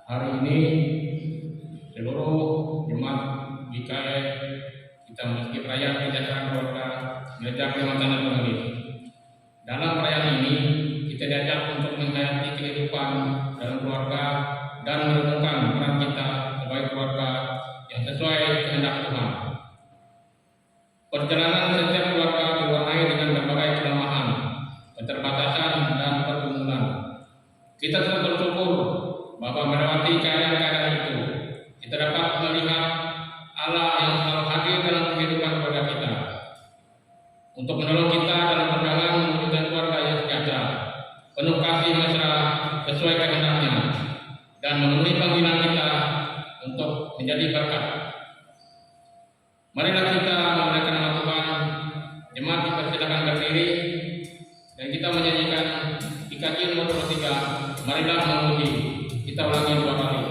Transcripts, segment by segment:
Hari ini seluruh jemaat GKI kita memasuki perayaan kesejahteraan keluarga Gereja Kalimantan Tengah. Dalam perayaan ini kita diajak untuk menghayati kehidupan dalam keluarga dan merenungkan peran kita sebagai keluarga yang sesuai kehendak Tuhan. Perjalanan setiap keluarga diwarnai dengan berbagai kelemahan, keterbatasan dan pergumulan. Kita sangat bersyukur bahwa melewati keadaan-keadaan itu, kita dapat melihat Allah yang selalu hadir dalam kehidupan keluarga kita untuk menolong kita dalam perjalanan mewujudkan keluarga yang sejahtera, penuh kasih mesra sesuai kehendaknya, dan memenuhi panggilan kita untuk menjadi berkat. Marilah kita memuliakan nama Tuhan. Jemaat dipersilakan berdiri dan kita menyanyikan IKJ nomor 23. Marilah memuji. Kita ulangi 2 kali.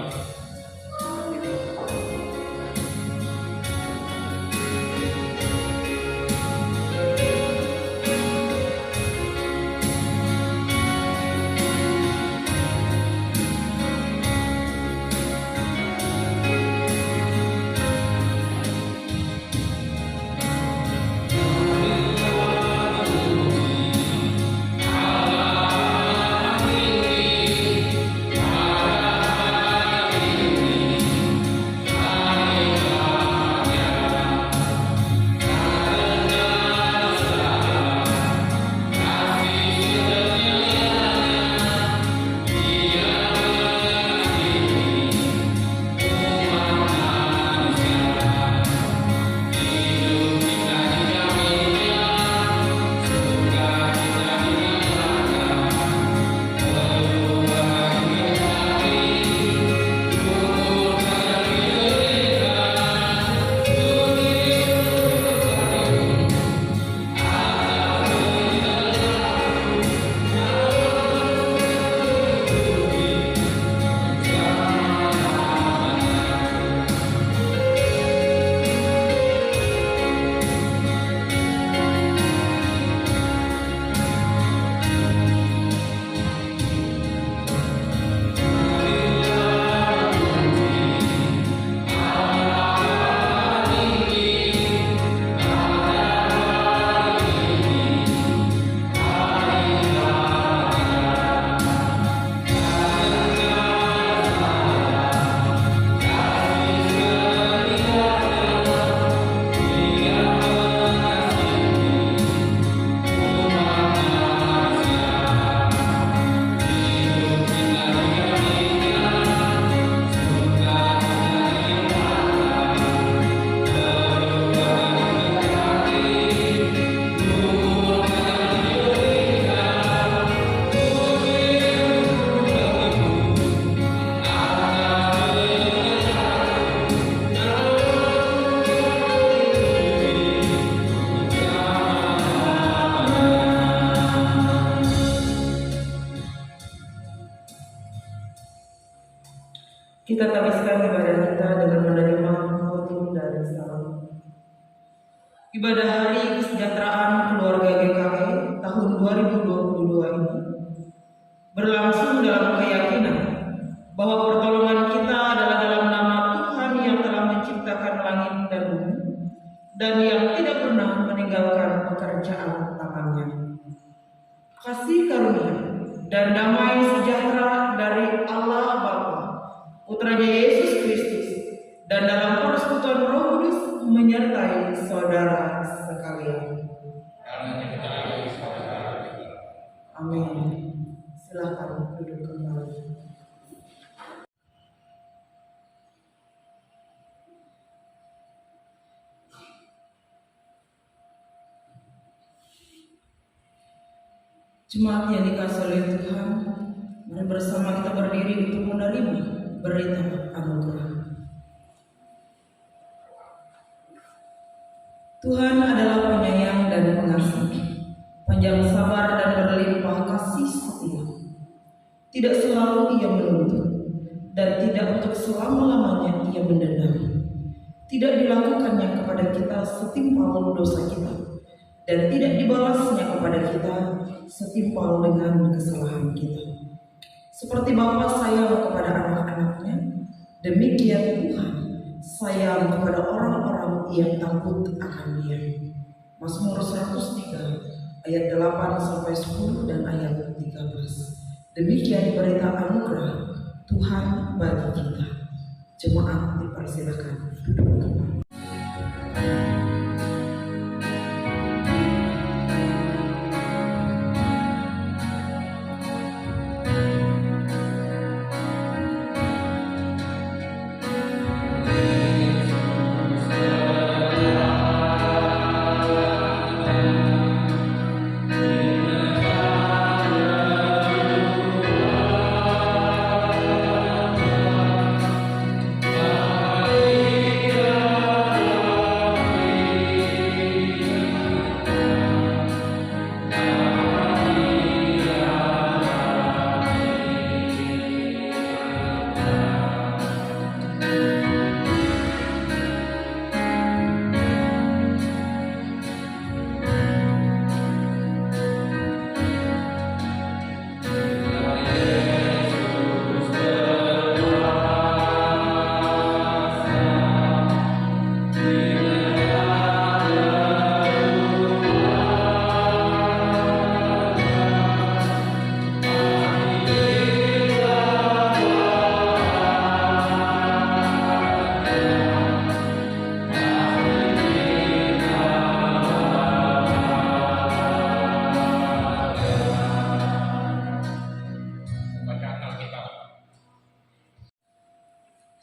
Kita habiskan ibadah kita dengan menerima khotbah dari salam. Ibadah Hari Kesejahteraan Keluarga GKI tahun 2022 ini berlangsung dalam keyakinan bahwa pertolongan kita adalah dalam nama Tuhan yang telah menciptakan langit dan bumi dan yang tidak pernah meninggalkan pekerjaan tangannya. Kasih karunia dan damai sejahtera dari Allah Bapa, Putranya Yesus Kristus, dan dalam persekutuan Roh Kudus menyertai saudara sekalian. Amin. Silakan duduk kembali. Jemaat yang dikasihi oleh Tuhan, mari bersama kita berdiri untuk menerima berita anugerah. Tuhan adalah penyayang dan pengasih, panjang sabar dan berlimpah kasih setia. Tidak selalu Ia menuntut, dan tidak untuk selama-lamanya Ia mendendam. Tidak dilakukannya kepada kita setimpal dosa kita, dan tidak dibalasnya kepada kita setimpal dengan kesalahan kita. Seperti Bapa sayang kepada anak-anaknya, demikian Tuhan sayang kepada orang-orang yang takut akan Dia. Mazmur 103 ayat 8 sampai 10 dan ayat 13. Demikian berita anugerah Tuhan bagi kita. Jemaat dipersilakan duduk kembali.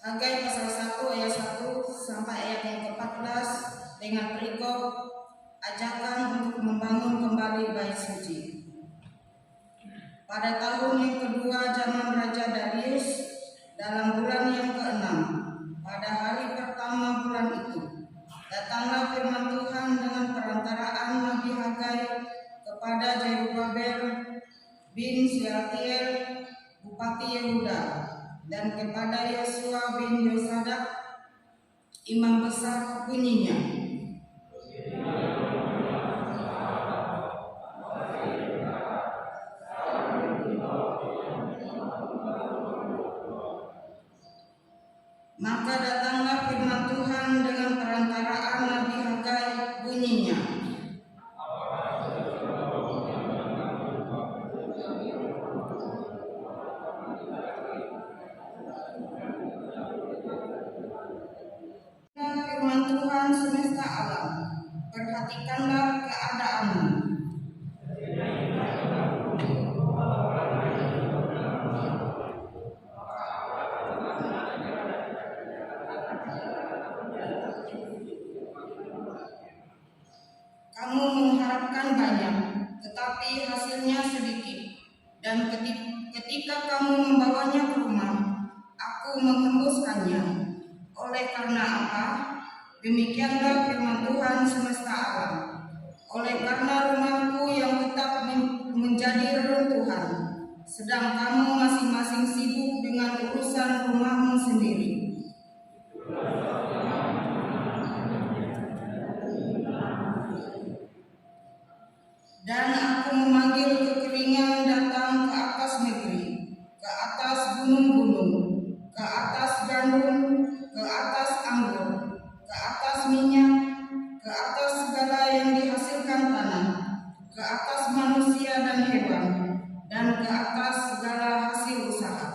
Hagai pasal 1 ayat 1 sampai ayat yang ke-14 dengan perikop ajakan untuk membangun kembali bait suci. Pada tahun yang kedua zaman Raja Darius, dalam bulan yang ke-6, pada hari pertama bulan itu, datanglah firman Tuhan dengan perantaraan Nabi Hagai kepada Zerubabel bin Shealtiel, Bupati Yehuda, dan kepada Yosua bin Yosadak, imam besar, bunyinya, maka datanglah firman Tuhan dengan perantaraan Nabi Hagai, bunyinya, firman Tuhan semesta alam, perhatikanlah keadaanmu. Kamu mengharapkan banyak, tetapi hasilnya sedikit. Dan ketika kamu membawanya ke rumah, aku menghembuskannya. Oleh karena apa? Demikianlah firman Tuhan semesta alam. Oleh karena rumahku yang tetap menjadi reruntuhan, sedang kamu masing-masing sibuk dengan urusan rumahmu sendiri. Dan aku memanggil kekeringan datang ke atas negeri, ke atas gunung-gunung, ke atas gandum, ke atas anggur, ke atas minyak, ke atas segala yang dihasilkan tanah, ke atas manusia dan hewan, dan ke atas segala hasil usaha.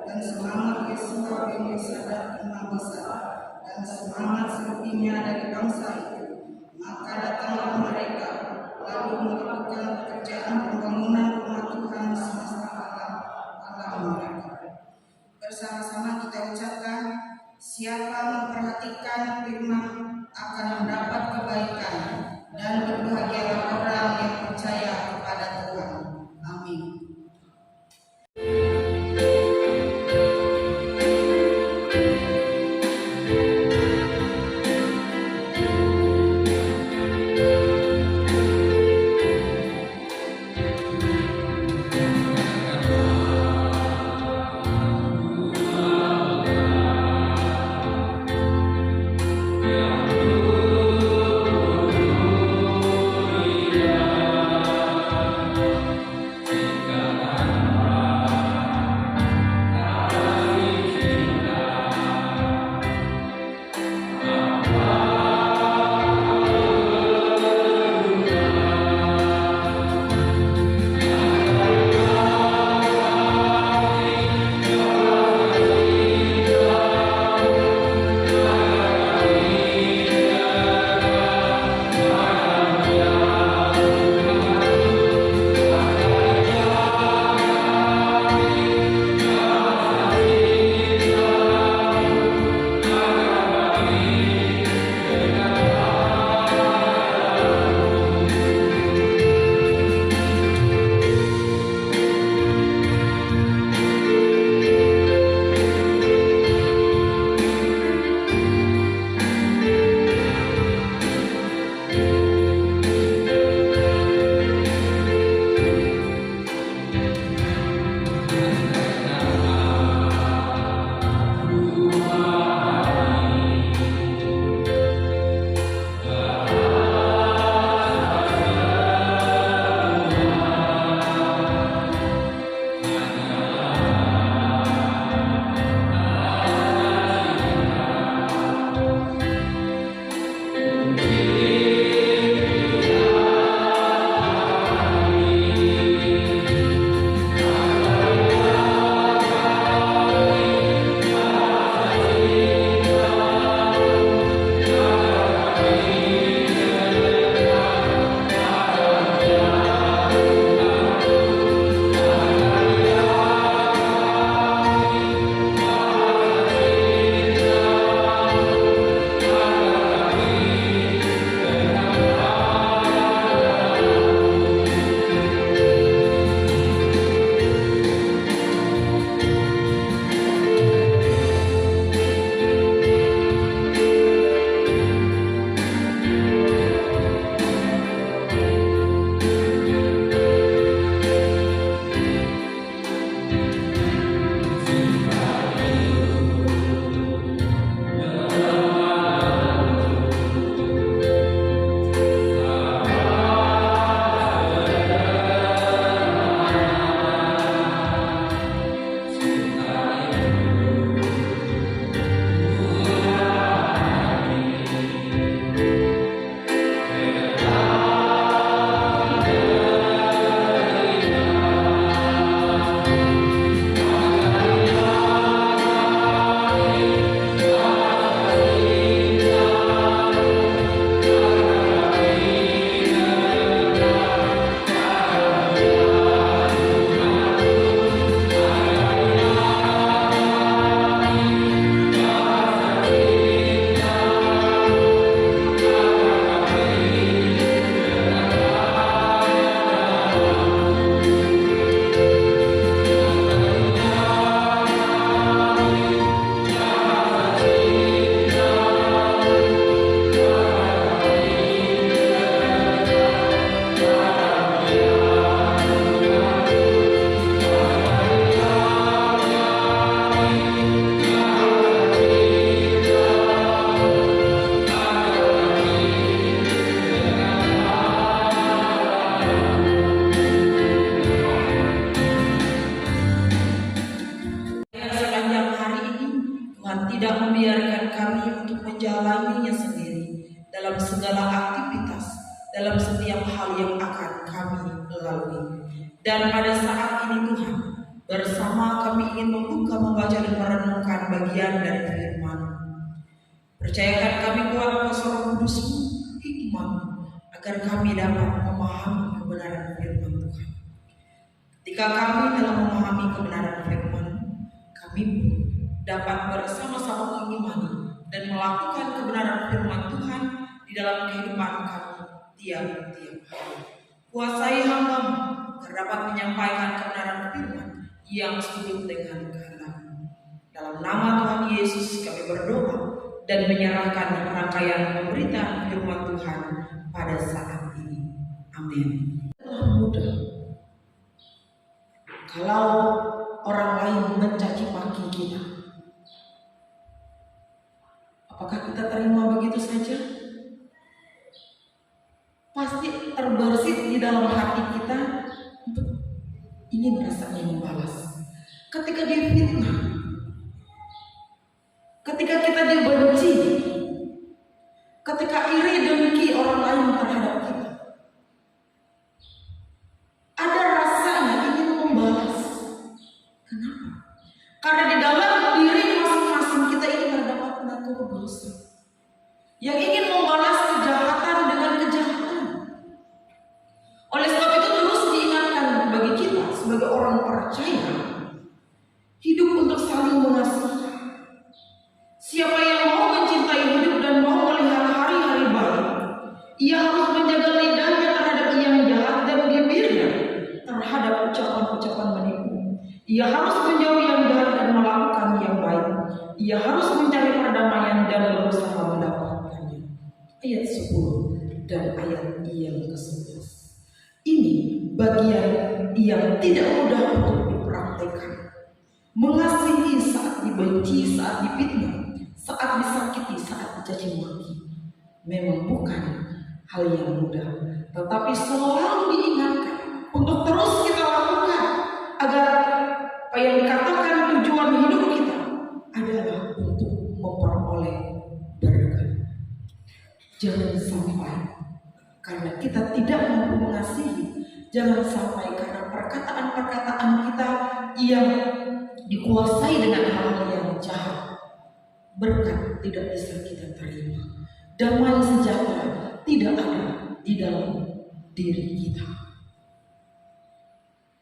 Dan semangat Yosua bin Yosadak imam besar, dan semangat selebihnya dari bangsa itu, maka datanglah mereka lalu melakukan pekerjaan pembangunan rumah Tuhan semesta alam Allah mereka. Bersama-sama kita ucapkan, siapa memperhatikan firman akan mendapat kebaikan, dan berbahagialah orang yang percaya kepada Tuhan. Amin. tidak membiarkan kami untuk menjalaninya sendiri dalam segala aktivitas, dalam setiap hal yang akan kami lalui. Dan pada saat ini Tuhan, bersama kami ingin membuka, membaca dan merenungkan bagian dari firman. Percayakan kami kuat kuasa Roh Kudus-Mu, hikmat, agar kami dapat memahami kebenaran firman Tuhan. Ketika kami dalam memahami kebenaran firman, kami dapat bersama-sama mengimani dan melakukan kebenaran firman Tuhan di dalam kehidupan kami tiap-tiap hari. Kuasai hamba-Mu agar dapat menyampaikan kebenaran firman yang seturut dengan kehendak-Mu. Dalam nama Tuhan Yesus kami berdoa dan menyerahkan rangkaian pemberitaan firman Tuhan pada saat ini. Amin. Telah mudah kalau orang lain mencaci maki kita. Apakah kita terima begitu saja? Pasti terbersit di dalam hati kita untuk ingin rasanya membalas. Ketika difitnah, ketika kita dibenci, ketika iri dengki orang lain terhadap kita, ada rasanya ingin membalas. Kenapa? Karena di dalam diri masing-masing kita ini terdapat natur dosa yang ingin membalas kejahatan dengan kejahatan. Oleh sebab itu terus diingatkan bagi kita sebagai orang percaya, hidup untuk saling mengasihi. Siapa yang mau mencintai hidup dan mau melihat hari-hari baik, ia harus menjaga lidahnya terhadap yang jahat dan bibirnya terhadap ucapan-ucapan menipu. Ia harus menjauhi yang jahat dan melakukan yang baik. Ia harus mencari perdamaian dan berusaha mendapatkannya. Ayat 10 dan ayat yang ke-11. Ini bagian yang tidak mudah untuk dipraktekkan. Mengasihi saat dibenci, saat difitnah, saat disakiti, saat dicaci maki, memang bukan hal yang mudah, tetapi selalu diingatkan untuk terus kita lakukan agar apa yang dikatakan tujuan hidup kita adalah untuk memperoleh berkat. Jangan sampai karena kita tidak mampu mengasihi, jangan sampai karena perkataan-perkataan kita yang dikuasai dengan hal-hal yang jahat, berkat tidak bisa kita terima. Damai sejahtera tidak ada di dalam diri kita.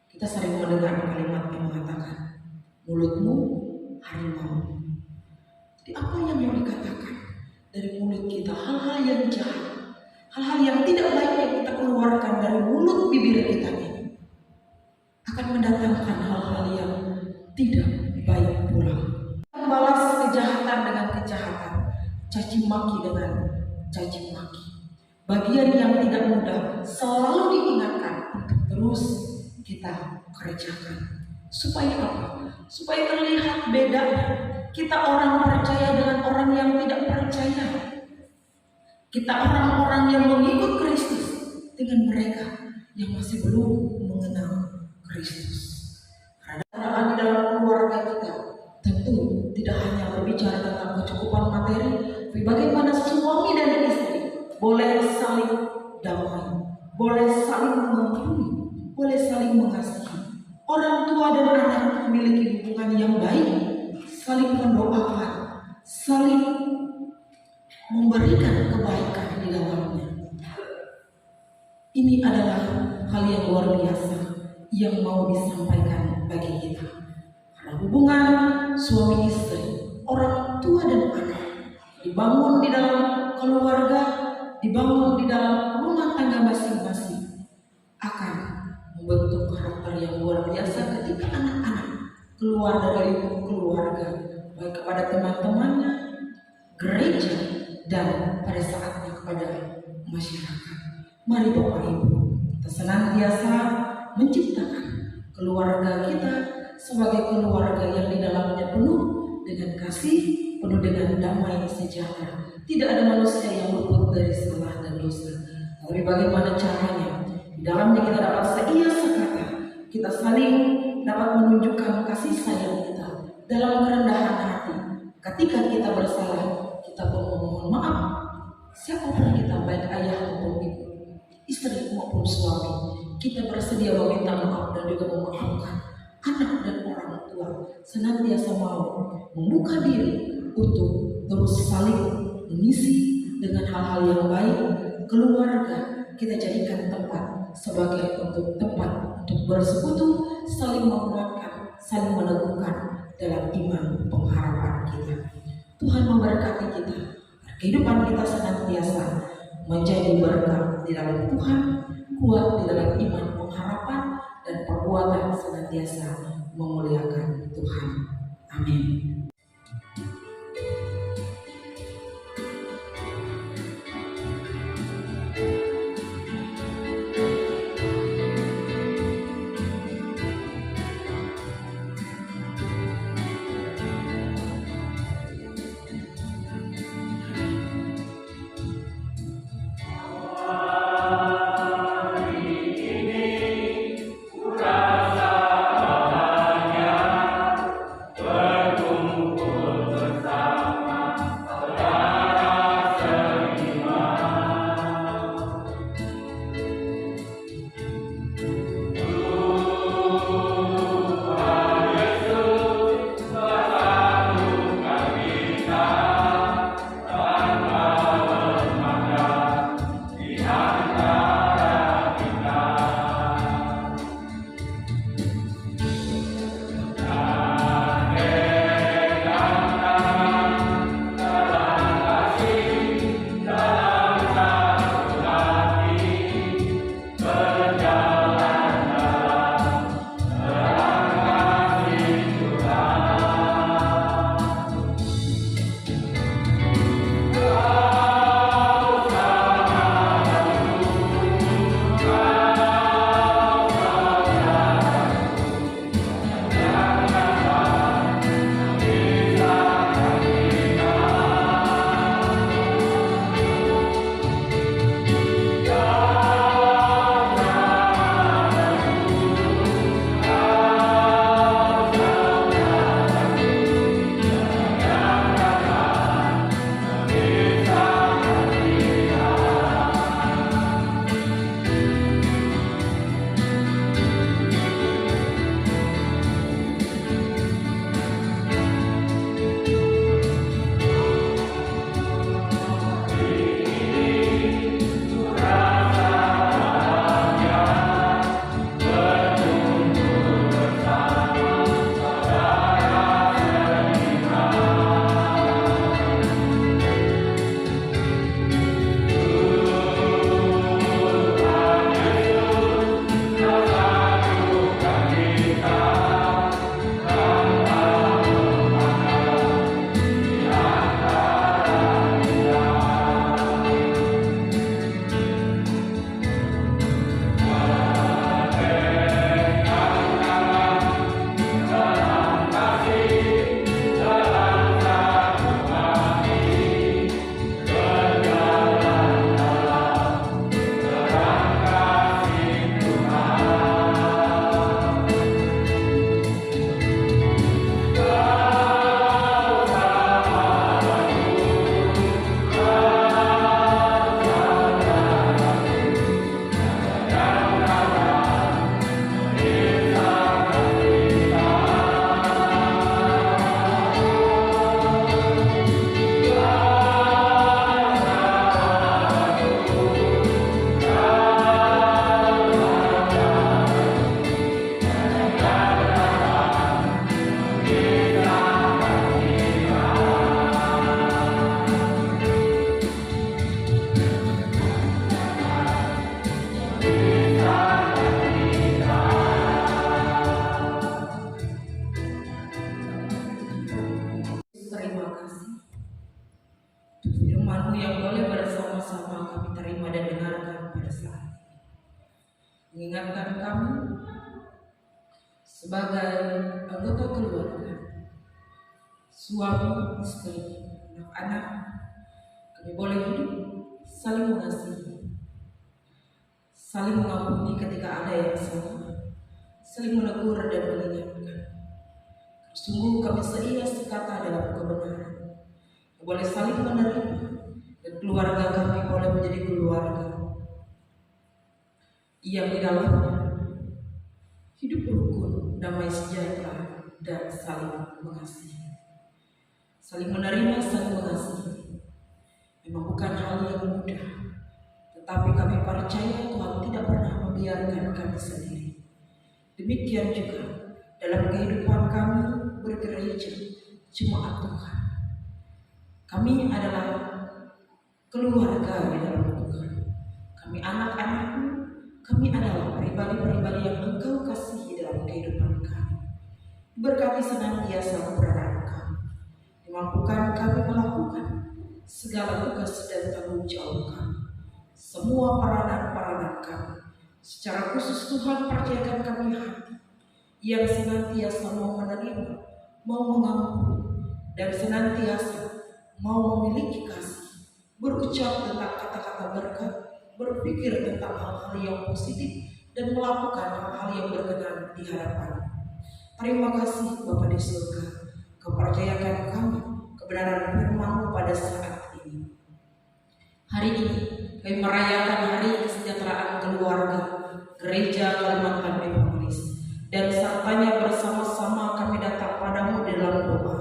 Kita sering mendengar kalimat yang mengatakan, mulutmu harimau. Jadi apa yang mau dikatakan dari mulut kita? Hal-hal yang jahat, hal-hal yang tidak baik yang kita keluarkan dari mulut bibir kita ini akan mendatangkan hal-hal yang tidak baik pula. Membalas kejahatan dengan kejahatan, caci maki dengan caci maki. Bagian yang tidak mudah selalu diingatkan untuk terus kita kerjakan. Supaya apa? Supaya terlihat bedanya kita orang percaya dengan orang yang tidak percaya. Kita orang-orang yang mengikut Kristus dengan mereka yang masih belum mengenal Kristus. Karena di dalam keluarga kita tentu tidak hanya berbicara tentang kecukupan materi, tapi bagaimana suami dan istri boleh saling damai, boleh saling mengampuni, boleh saling mengasihi. Orang tua dan anak memiliki hubungan yang baik, saling mendoakan, saling memberikan kebaikan di dalamnya. Ini adalah hal yang luar biasa yang mau disampaikan bagi kita. Karena hubungan suami istri, orang tua dan anak dibangun di dalam keluarga, dibangun di dalam rumah tangga masing-masing akan membentuk karakter yang luar biasa ketika anak-anak keluar dari lingkup keluarga, baik kepada teman-temannya, gereja, dan pada saatnya kepada masyarakat. Mari Bapak Ibu, kita senantiasa menciptakan keluarga kita sebagai keluarga yang di dalamnya penuh dengan kasih, penuh dengan damai sejahtera. Tidak ada manusia yang luput dari salah dan dosa. Tapi bagaimana caranya? Di dalamnya kita dapat seia sekata, kita saling dapat menunjukkan kasih sayang kita dalam kerendahan hati, Ketika kita bersalah, kita pun memohon maaf. Siapapun kita, baik ayah maupun ibu, istri maupun suami, kita bersedia meminta maaf dan juga memaafkan anak dan orang tua. Senantiasa mau membuka diri untuk terus saling mengisi dengan hal-hal yang baik. Keluarga kita jadikan tempat sebagai tempat untuk bersekutu, saling menguatkan, saling meneguhkan dalam iman pengharapan kita. Tuhan memberkati kita, kehidupan kita senantiasa menjadi berkat di dalam Tuhan, kuat di dalam iman pengharapan, dan perbuatan senantiasa memuliakan Tuhan. Amin. Firman-Mu yang boleh bersama-sama kami terima dan dengarkan pada saat ini. Mengingatkan kami sebagai anggota keluarga, suami, istri, anak-anak, kami boleh hidup saling mengasihi, saling mengampuni ketika ada yang salah, saling menegur dan mengingatkan. Sungguh kami seia sekata dalam kebenaran. boleh saling menerima, dan keluarga kami boleh menjadi keluarga yang di dalamnya hidup rukun, damai sejahtera, dan saling mengasihi. Saling menerima, saling mengasihi memang bukan hal yang mudah, tetapi kami percaya Tuhan tidak pernah membiarkan kami sendiri. Demikian juga dalam kehidupan kami bergereja jemaat Tuhan. Kami adalah keluarga di dalam Tuhan. Kami anak-anak-Mu, kami adalah pribadi-pribadi yang Engkau kasihi dalam kehidupan kami. Berkati senantiasa keberadaan kami, dimampukan kami melakukan segala tugas dan tanggung jawab kami, semua peranan-peranan kami. Secara khusus Tuhan percayakan kami hati yang senantiasa mau menerima, mau mengampuni, dan senantiasa mau memiliki kasih, berucap tentang kata-kata berkat, berpikir tentang hal-hal yang positif, dan melakukan hal-hal yang berkenan di hadapan. Terima kasih Bapa di surga, Kau percayakan kami kebenaran firman-Mu pada saat ini. Hari ini kami merayakan hari kesejahteraan keluarga Gereja Kalimantan Evangelis, dan sertanya bersama-sama kami datang padamu dalam doa.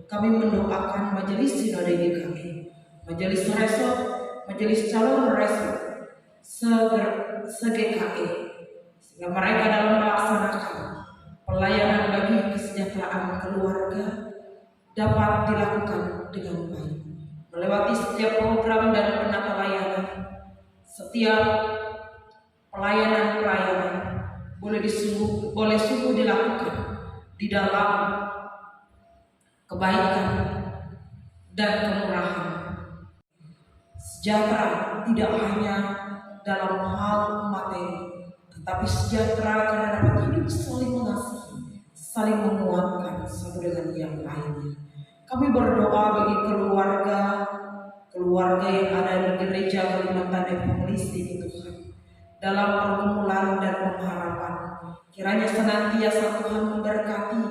Kami mendoakan majelis sinode GKI, majelis resor, majelis calon resor, se-GKI, sehingga mereka dalam melaksanakan pelayanan bagi kesejahteraan keluarga dapat dilakukan dengan baik, melewati setiap program dan penata layanan, setiap pelayanan boleh sungguh dilakukan di dalam kebaikan dan kemurahan. Sejahtera tidak hanya dalam hal materi, tetapi sejahtera karena dapat hidup saling mengasihi, saling menguatkan satu dengan yang lainnya. Kami berdoa bagi keluarga yang ada di Gereja Kalimantan Evangelis ini Tuhan, dalam pergumulan dan pengharapan. Kiranya senantiasa Tuhan memberkati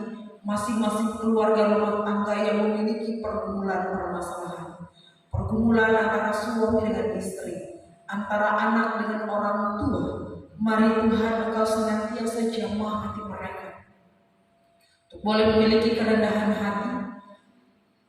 masing-masing keluarga rumah tangga yang memiliki pergumulan permasalahan, pergumulan antara suami dengan istri, antara anak dengan orang tua. Mari Tuhan Engkau senantiasa jamah hati mereka untuk boleh memiliki kerendahan hati,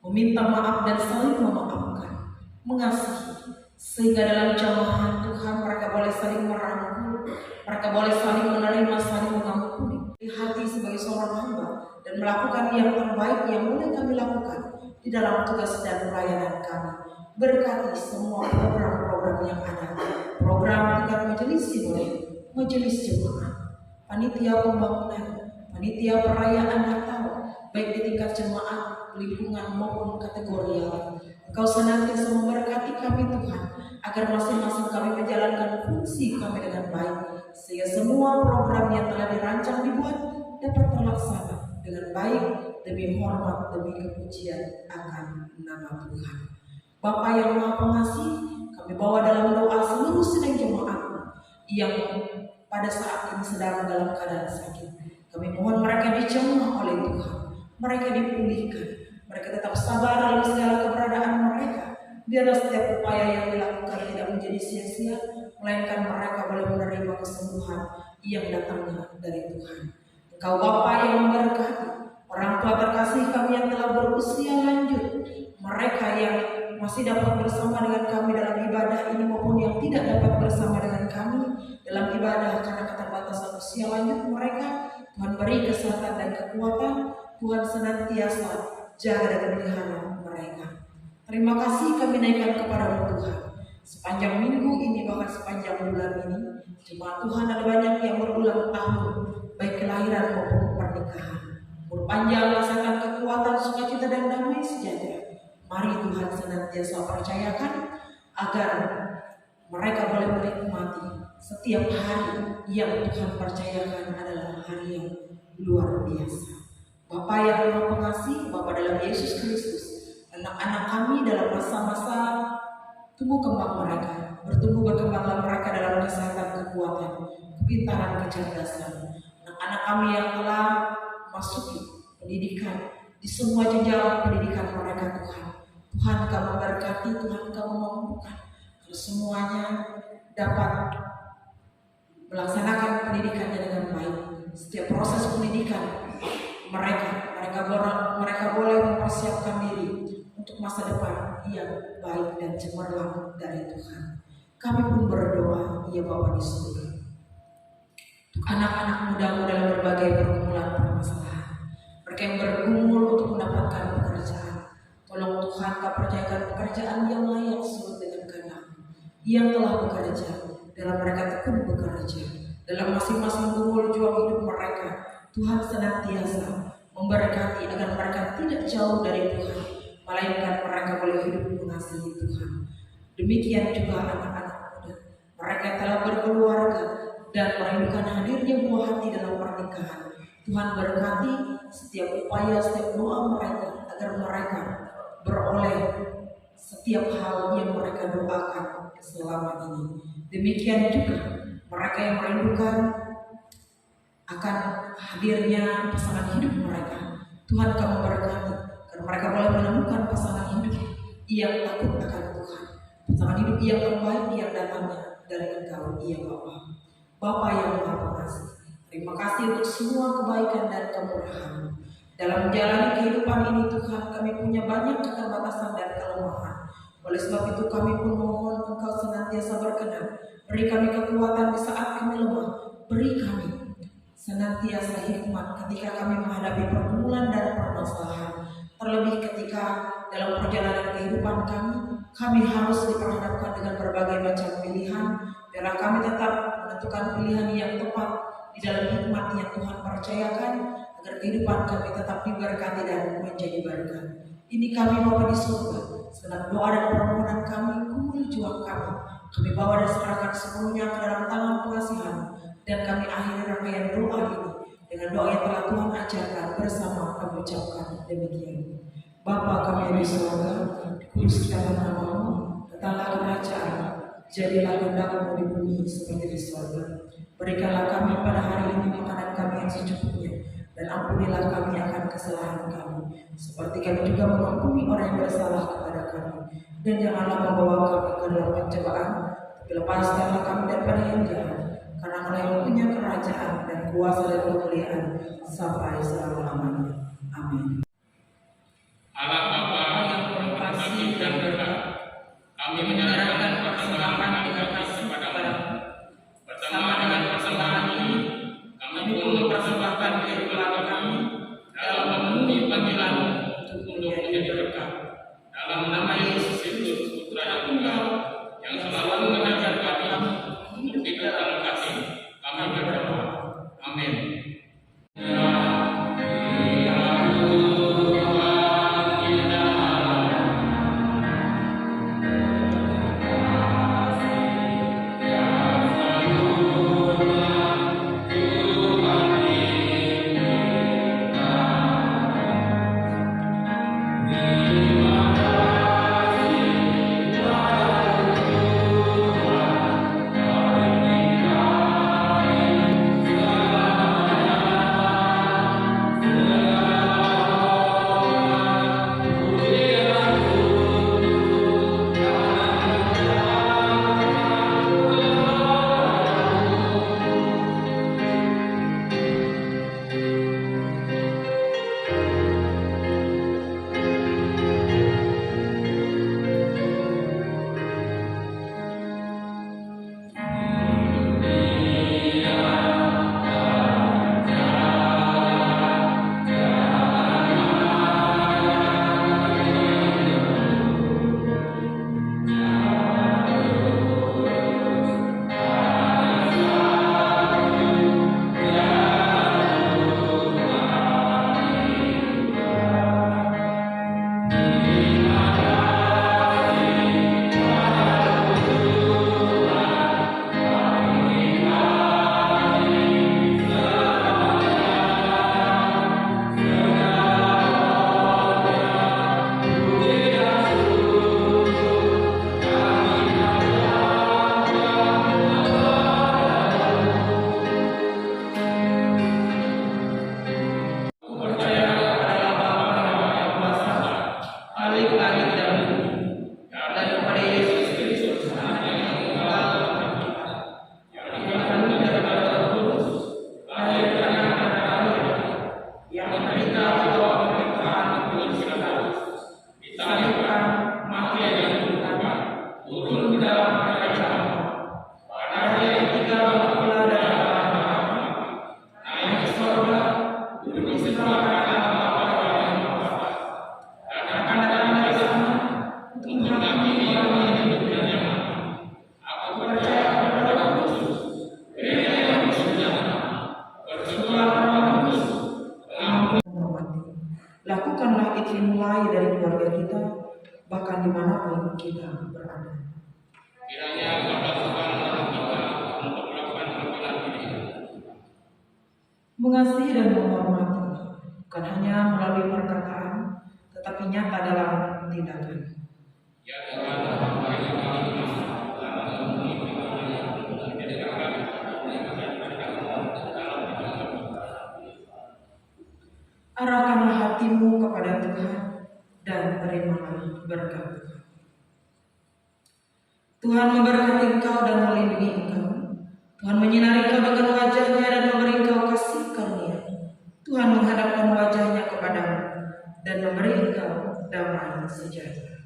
meminta maaf dan saling memaafkan, mengasihi, sehingga dalam jamahan Tuhan mereka boleh saling merangkul, mereka boleh saling menerima, saling mengampuni di hati sebagai seorang hamba, dan melakukan yang terbaik yang boleh kami lakukan di dalam tugas dan pelayanan kami. Berkati semua program-program yang ada, program tingkat majelis sinode, majelis jemaat, panitia pembangunan, panitia perayaan Natal, baik di tingkat jemaat, lingkungan maupun kategorial. Engkau senantiasa memberkati kami Tuhan, agar masing-masing kami menjalankan fungsi kami dengan baik, sehingga semua program yang telah dirancang dibuat dapat terlaksana dengan baik demi hormat, demi kepujian akan nama Tuhan. Bapa yang Maha Pengasih, kami bawa dalam doa seluruh sidang jemaat yang pada saat ini sedang dalam keadaan sakit. Kami mohon mereka dijamah oleh Tuhan, mereka dipulihkan, mereka tetap sabar dalam segala keberadaan mereka. Biarlah setiap upaya yang dilakukan tidak menjadi sia-sia, melainkan mereka boleh menerima kesembuhan yang datangnya dari Tuhan. Engkau Bapa yang memberkati orang tua terkasih kami yang telah berusia lanjut, mereka yang masih dapat bersama dengan kami dalam ibadah ini maupun yang tidak dapat bersama dengan kami dalam ibadah karena keterbatasan usia lanjut mereka. Tuhan beri kesehatan dan kekuatan, Tuhan senantiasa jaga dan pelihara mereka. Terima kasih kami naikkan kepada Tuhan. Sepanjang minggu ini bahkan sepanjang bulan ini, jemaat Tuhan ada banyak yang berulang tahun, baik kelahiran maupun pernikahan. Umur panjang, rasakan kekuatan, sukacita dan damai sejahtera. Mari Tuhan senantiasa percayakan agar mereka boleh menikmati setiap hari yang Tuhan percayakan adalah hari yang luar biasa. Bapa yang Maha Pengasih, Bapa dalam Yesus Kristus, anak-anak kami dalam masa-masa tumbuh kembang mereka, bertumbuh berkembanglah mereka dalam kesehatan, kekuatan, kepintaran, kecerdasan. Anak-anak kami yang telah masuki pendidikan di semua jenjang pendidikan mereka Tuhan Tuhan Kau memberkati, Tuhan Kau memampukan kalau semuanya dapat melaksanakan pendidikannya dengan baik. Setiap proses pendidikan mereka boleh mempersiapkan diri untuk masa depan yang baik dan cemerlang dari Tuhan. Kami pun berdoa, ya Bapa di surga, untuk anak-anak mudamu dalam berbagai pergumulan permasalahan, mereka yang bergumul untuk mendapatkan pekerjaan. Tolong Tuhan Kau percayakan pekerjaan yang layak sesuai dengan kehendak yang telah bekerja, dalam mereka tekun bekerja, dalam masing-masing gumul juang hidup mereka. Tuhan senantiasa memberkati agar mereka tidak jauh dari Tuhan, melainkan mereka boleh hidup mengasihi Tuhan. Demikian juga anak-anak muda, mereka telah berkeluarga dan merindukan hadirnya buah hati dalam pernikahan. Tuhan berkati setiap upaya, setiap doa mereka, agar mereka beroleh setiap hal yang mereka doakan selama ini. Demikian juga mereka yang merindukan akan hadirnya pasangan hidup mereka, Tuhan Kau memberkati agar mereka boleh menemukan pasangan hidup yang takut akan Tuhan, pasangan hidup yang terbaik yang datangnya dari Engkau, ya Bapa. Bapa yang Maha Pengasih, terima kasih untuk semua kebaikan dan kemurahan dalam menjalani kehidupan ini. Tuhan, kami punya banyak keterbatasan dan kelemahan. Oleh sebab itu kami pun mohon Engkau senantiasa berkenan, beri kami kekuatan di saat kami lemah, beri kami senantiasa hikmat ketika kami menghadapi pergumulan dan permasalahan. Terlebih ketika dalam perjalanan kehidupan kami harus diperhadapkan dengan berbagai macam pilihan. Biarlah kami tetap menentukan pilihan yang tepat di dalam hikmat yang Tuhan percayakan, agar kehidupan kami tetap diberkati dan menjadi berkat. Ini kami Bapa di surga, segenap doa dan permohonan kami, gumul juang kami bawa dan serahkan sepenuhnya ke dalam tangan pengasihan. Dan kami akhiri rangkaian doa ini dengan doa yang telah Tuhan ajarkan bersama kami ucapkan demikian. Bapa kami yang di surga, dikuduskanlah namamu, datanglah kerajaan, jadilah kehendak-Mu di bumi seperti di surga. Berikanlah kami pada hari ini makanan kami yang secukupnya, dan ampunilah kami akan kesalahan kami, seperti kami juga mengampuni orang yang bersalah kepada kami. Dan janganlah membawa kami ke dalam pencobaan, tapi lepaskanlah kami daripada yang jahat. Karena Engkau yang punya kerajaan dan kuasa dan kemuliaan sampai selama-lamanya. Amin. Allah Bapa yang berkasih dan berkah, kami menyerahkan persembahan kita kepadamu. Bersama dengan persembahan ini, kami pun mempersembahkan kehidupan kami dalam memenuhi panggilan-Mu untuk menjadi berkat. Dalam nama Yesus Kristus, Putra yang tunggal, yang selalu mengajar kami untuk hidup dalam kasih, kami berdoa. Amin. kita berada. Kiranya kepada Tuhan menolong kita untuk melakukan panggilan ini. Mengasihi dan menghormati bukan hanya melalui perkataan, tetapi nyata dalam tindakan. Ya Tuhan, bagi kami Arahkanlah hatimu kepada Tuhan dan terimalah berkat Tuhan. Tuhan memberkati engkau dan melindungi engkau. Tuhan menyinari engkau dengan wajahnya dan memberi engkau kasih karunia. Tuhan menghadapkan wajahnya kepadamu dan memberi engkau damai sejahtera.